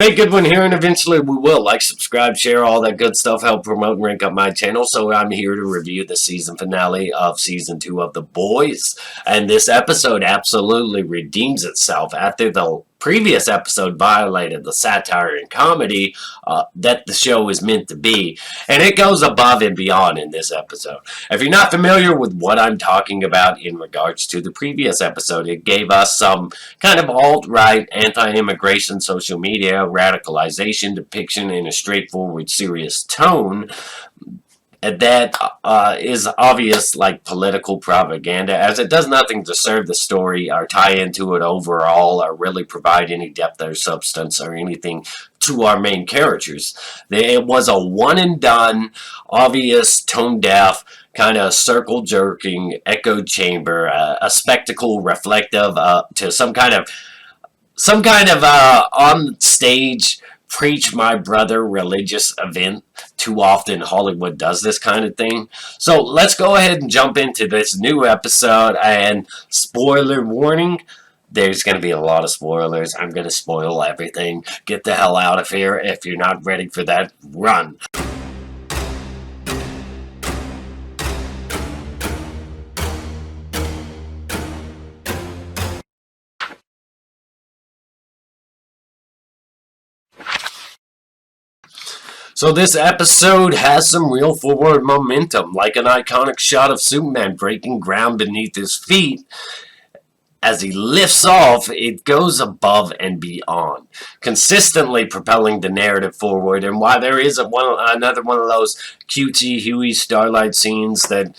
Hey, good one here, and eventually we will like, subscribe, share, all that good stuff, help promote and rank up my channel. So I'm here to review the season finale of season 2 of The Boys, and this episode absolutely redeems itself after the previous episode violated the satire and comedy that the show is meant to be, and it goes above and beyond in this episode. If you're not familiar with what I'm talking about in regards to the previous episode, it gave us some kind of alt-right, anti-immigration, social media, radicalization depiction in a straightforward, serious tone that is obvious, like political propaganda, as it does nothing to serve the story or tie into it overall or really provide any depth or substance or anything to our main characters. It was a one and done, obvious, tone deaf, kind of circle jerking echo chamber, a spectacle reflective to some kind of on stage preach my brother religious event. Too often Hollywood does this kind of thing. So let's go ahead and jump into this new episode, and spoiler warning, there's going to be a lot of spoilers. I'm going to spoil everything. Get the hell out of here. If you're not ready for that, run. So this episode has some real forward momentum, like an iconic shot of Superman breaking ground beneath his feet. As he lifts off, it goes above and beyond, consistently propelling the narrative forward. And while there is another one of those cutesy Huey Starlight scenes that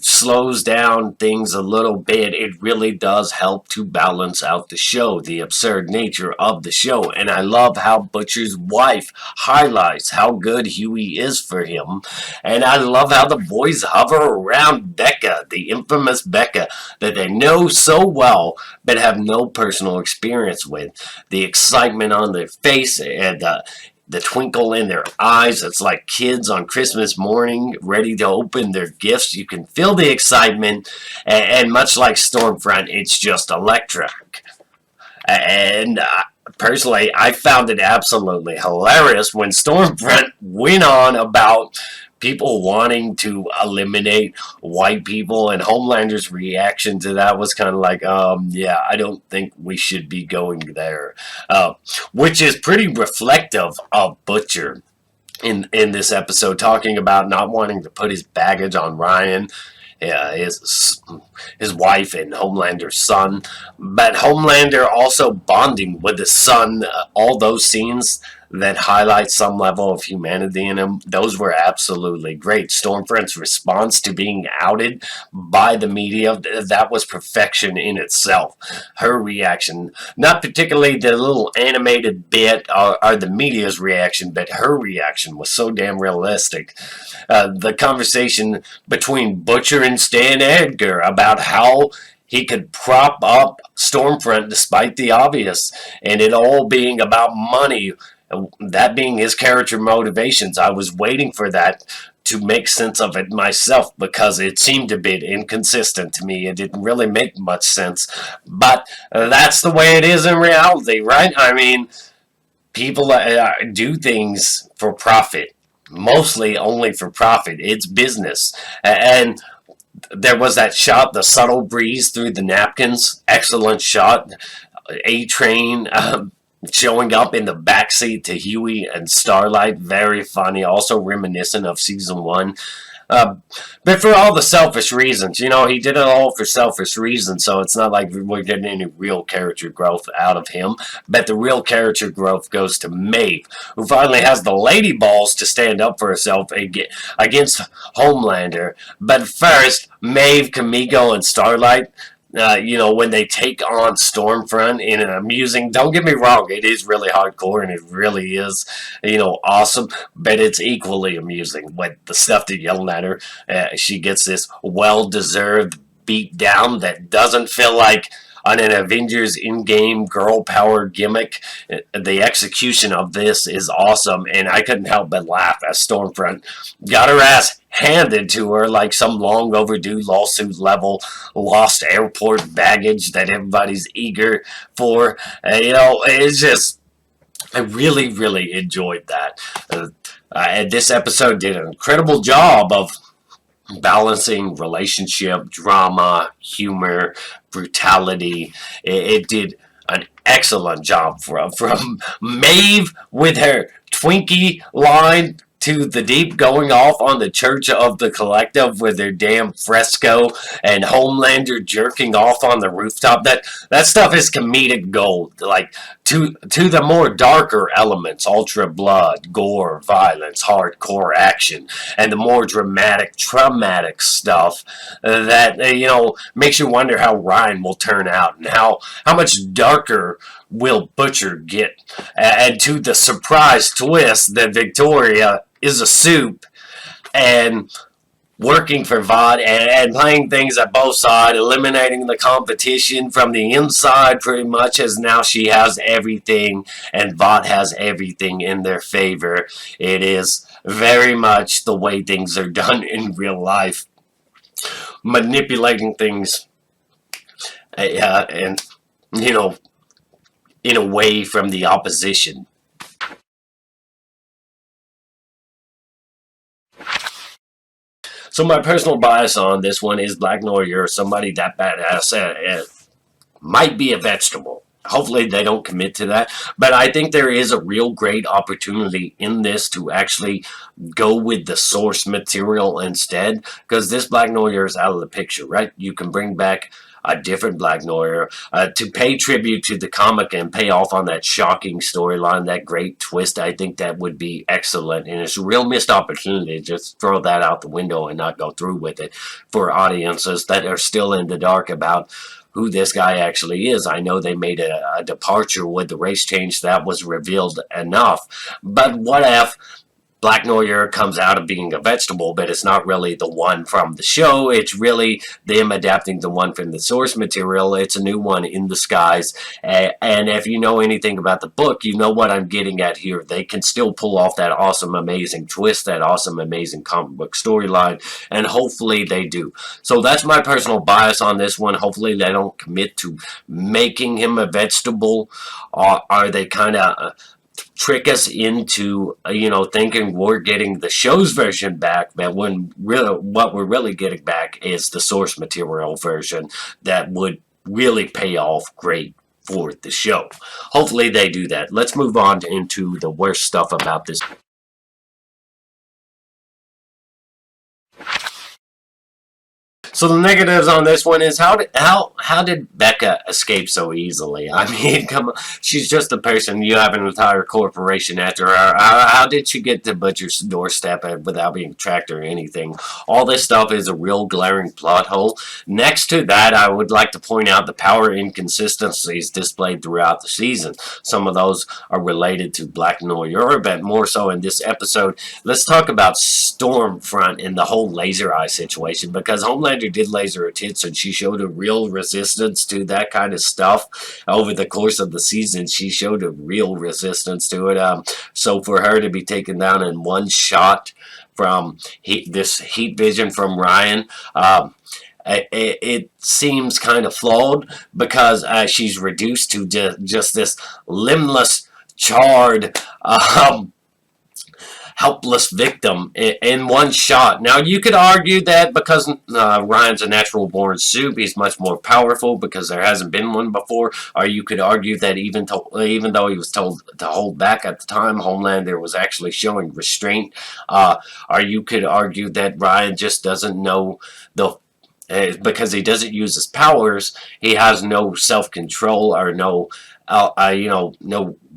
slows down things a little bit, it really does help to balance out the show, the absurd nature of the show. And I love how Butcher's wife highlights how good Huey is for him. And I love how the boys hover around Becca, the infamous Becca, that they know so well but have no personal experience with. The excitement on their face and the twinkle in their eyes, it's like kids on Christmas morning ready to open their gifts. You can feel the excitement, and much like Stormfront, it's just electric. And personally, I found it absolutely hilarious when Stormfront went on about people wanting to eliminate white people, and Homelander's reaction to that was kind of like, yeah, I don't think we should be going there, which is pretty reflective of Butcher in this episode, talking about not wanting to put his baggage on Ryan, his wife, and Homelander's son, but Homelander also bonding with his son. All those scenes that highlight some level of humanity in him, those were absolutely great. Stormfront's response to being outed by the media, that was perfection in itself. Her reaction, not particularly the little animated bit or the media's reaction, but her reaction was so damn realistic. The conversation between Butcher and Stan Edgar about how he could prop up Stormfront despite the obvious, and it all being about money, that being his character motivations. I was waiting for that to make sense of it myself, because it seemed a bit inconsistent to me. It didn't really make much sense, but that's the way it is in reality, right? I mean, people do things for profit, mostly only for profit. It's business. And there was that shot, the subtle breeze through the napkins, excellent shot. A-Train showing up in the backseat to Huey and Starlight, very funny, also reminiscent of season 1. But for all the selfish reasons, he did it all for selfish reasons, so it's not like we're getting any real character growth out of him. But the real character growth goes to Maeve, who finally has the lady balls to stand up for herself against Homelander. But first, Maeve, Kamiko, and Starlight, when they take on Stormfront in an amusing, don't get me wrong, it is really hardcore and it really is, awesome, but it's equally amusing with the stuff they're yelling at her. She gets this well-deserved beat down that doesn't feel like on an Avengers in-game girl power gimmick. The execution of this is awesome, and I couldn't help but laugh as Stormfront got her ass handed to her like some long overdue lawsuit level lost airport baggage that everybody's eager for. It's just I really, really enjoyed that. And this episode did an incredible job of balancing relationship, drama, humor, brutality. It did an excellent job from Maeve with her Twinkie line to the Deep going off on the Church of the Collective with their damn fresco, and Homelander jerking off on the rooftop. That stuff is comedic gold. Like, to the more darker elements, ultra blood, gore, violence, hardcore action, and the more dramatic, traumatic stuff that makes you wonder how Ryan will turn out, and how much darker will Butcher get, and to the surprise twist that Victoria is a soup and working for Vought, and playing things at both sides, eliminating the competition from the inside pretty much, as now she has everything and Vought has everything in their favor. It is very much the way things are done in real life, manipulating things, and you know in a way from the opposition. So my personal bias on this one is Black Noir. You're somebody that badass might be a vegetable. Hopefully they don't commit to that. But I think there is a real great opportunity in this to actually go with the source material instead. Because this Black Noir is out of the picture, right? You can bring back a different Black Noir to pay tribute to the comic and pay off on that shocking storyline, that great twist. I think that would be excellent, and it's a real missed opportunity to just throw that out the window and not go through with it for audiences that are still in the dark about who this guy actually is. I know they made a departure with the race change that was revealed enough, but what if Black Noir comes out of being a vegetable, but it's not really the one from the show. It's really them adapting the one from the source material. It's a new one in disguise. And if you know anything about the book, you know what I'm getting at here. They can still pull off that awesome, amazing twist, that awesome, amazing comic book storyline, and hopefully they do. So that's my personal bias on this one. Hopefully they don't commit to making him a vegetable. Or are they kind of trick us into thinking we're getting the show's version back, but when really what we're really getting back is the source material version that would really pay off great for the show. Hopefully they do that. Let's move on into the worst stuff about this. So the negatives on this one is how did Becca escape so easily? I mean, come on, she's just a person. You have an entire corporation after her. How did she get to Butcher's doorstep without being tracked or anything? All this stuff is a real glaring plot hole. Next to that, I would like to point out the power inconsistencies displayed throughout the season. Some of those are related to Black Noir, but more so in this episode. Let's talk about Stormfront and the whole laser eye situation, because Homelander did laser her tits and she showed a real resistance to that kind of stuff over the course of the season. She showed a real resistance to it. So for her to be taken down in one shot from this heat vision from Ryan, it seems kind of flawed, because she's reduced to just this limbless, charred, helpless victim in one shot. Now, you could argue that because Ryan's a natural born soup, he's much more powerful because there hasn't been one before. Or you could argue that even though he was told to hold back at the time, Homelander was actually showing restraint. Or you could argue that Ryan just doesn't know because he doesn't use his powers, he has no self-control or no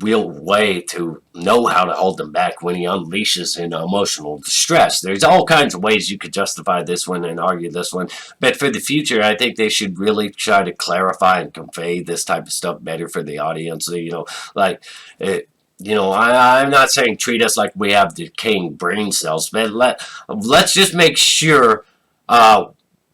real way to know how to hold them back when he unleashes in emotional distress. There's all kinds of ways you could justify this one and argue this one, but for the future, I think they should really try to clarify and convey this type of stuff better for the audience. Like. I'm not saying treat us like we have decaying brain cells, but let's just make sure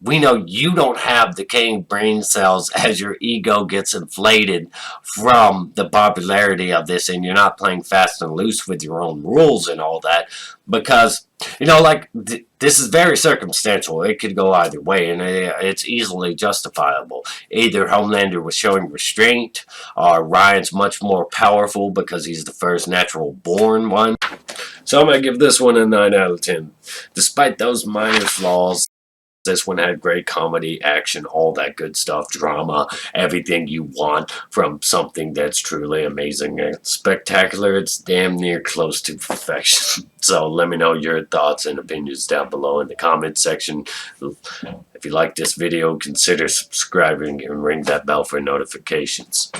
we know you don't have decaying brain cells as your ego gets inflated from the popularity of this, and you're not playing fast and loose with your own rules and all that, because like this is very circumstantial. It could go either way, and it's easily justifiable. Either Homelander was showing restraint, or Ryan's much more powerful because he's the first natural born one. So I'm gonna give this one a 9 out of 10. Despite those minor flaws, this one had great comedy, action, all that good stuff, drama, everything you want from something that's truly amazing and spectacular. It's damn near close to perfection. So let me know your thoughts and opinions down below in the comment section. If you like this video, consider subscribing and ring that bell for notifications.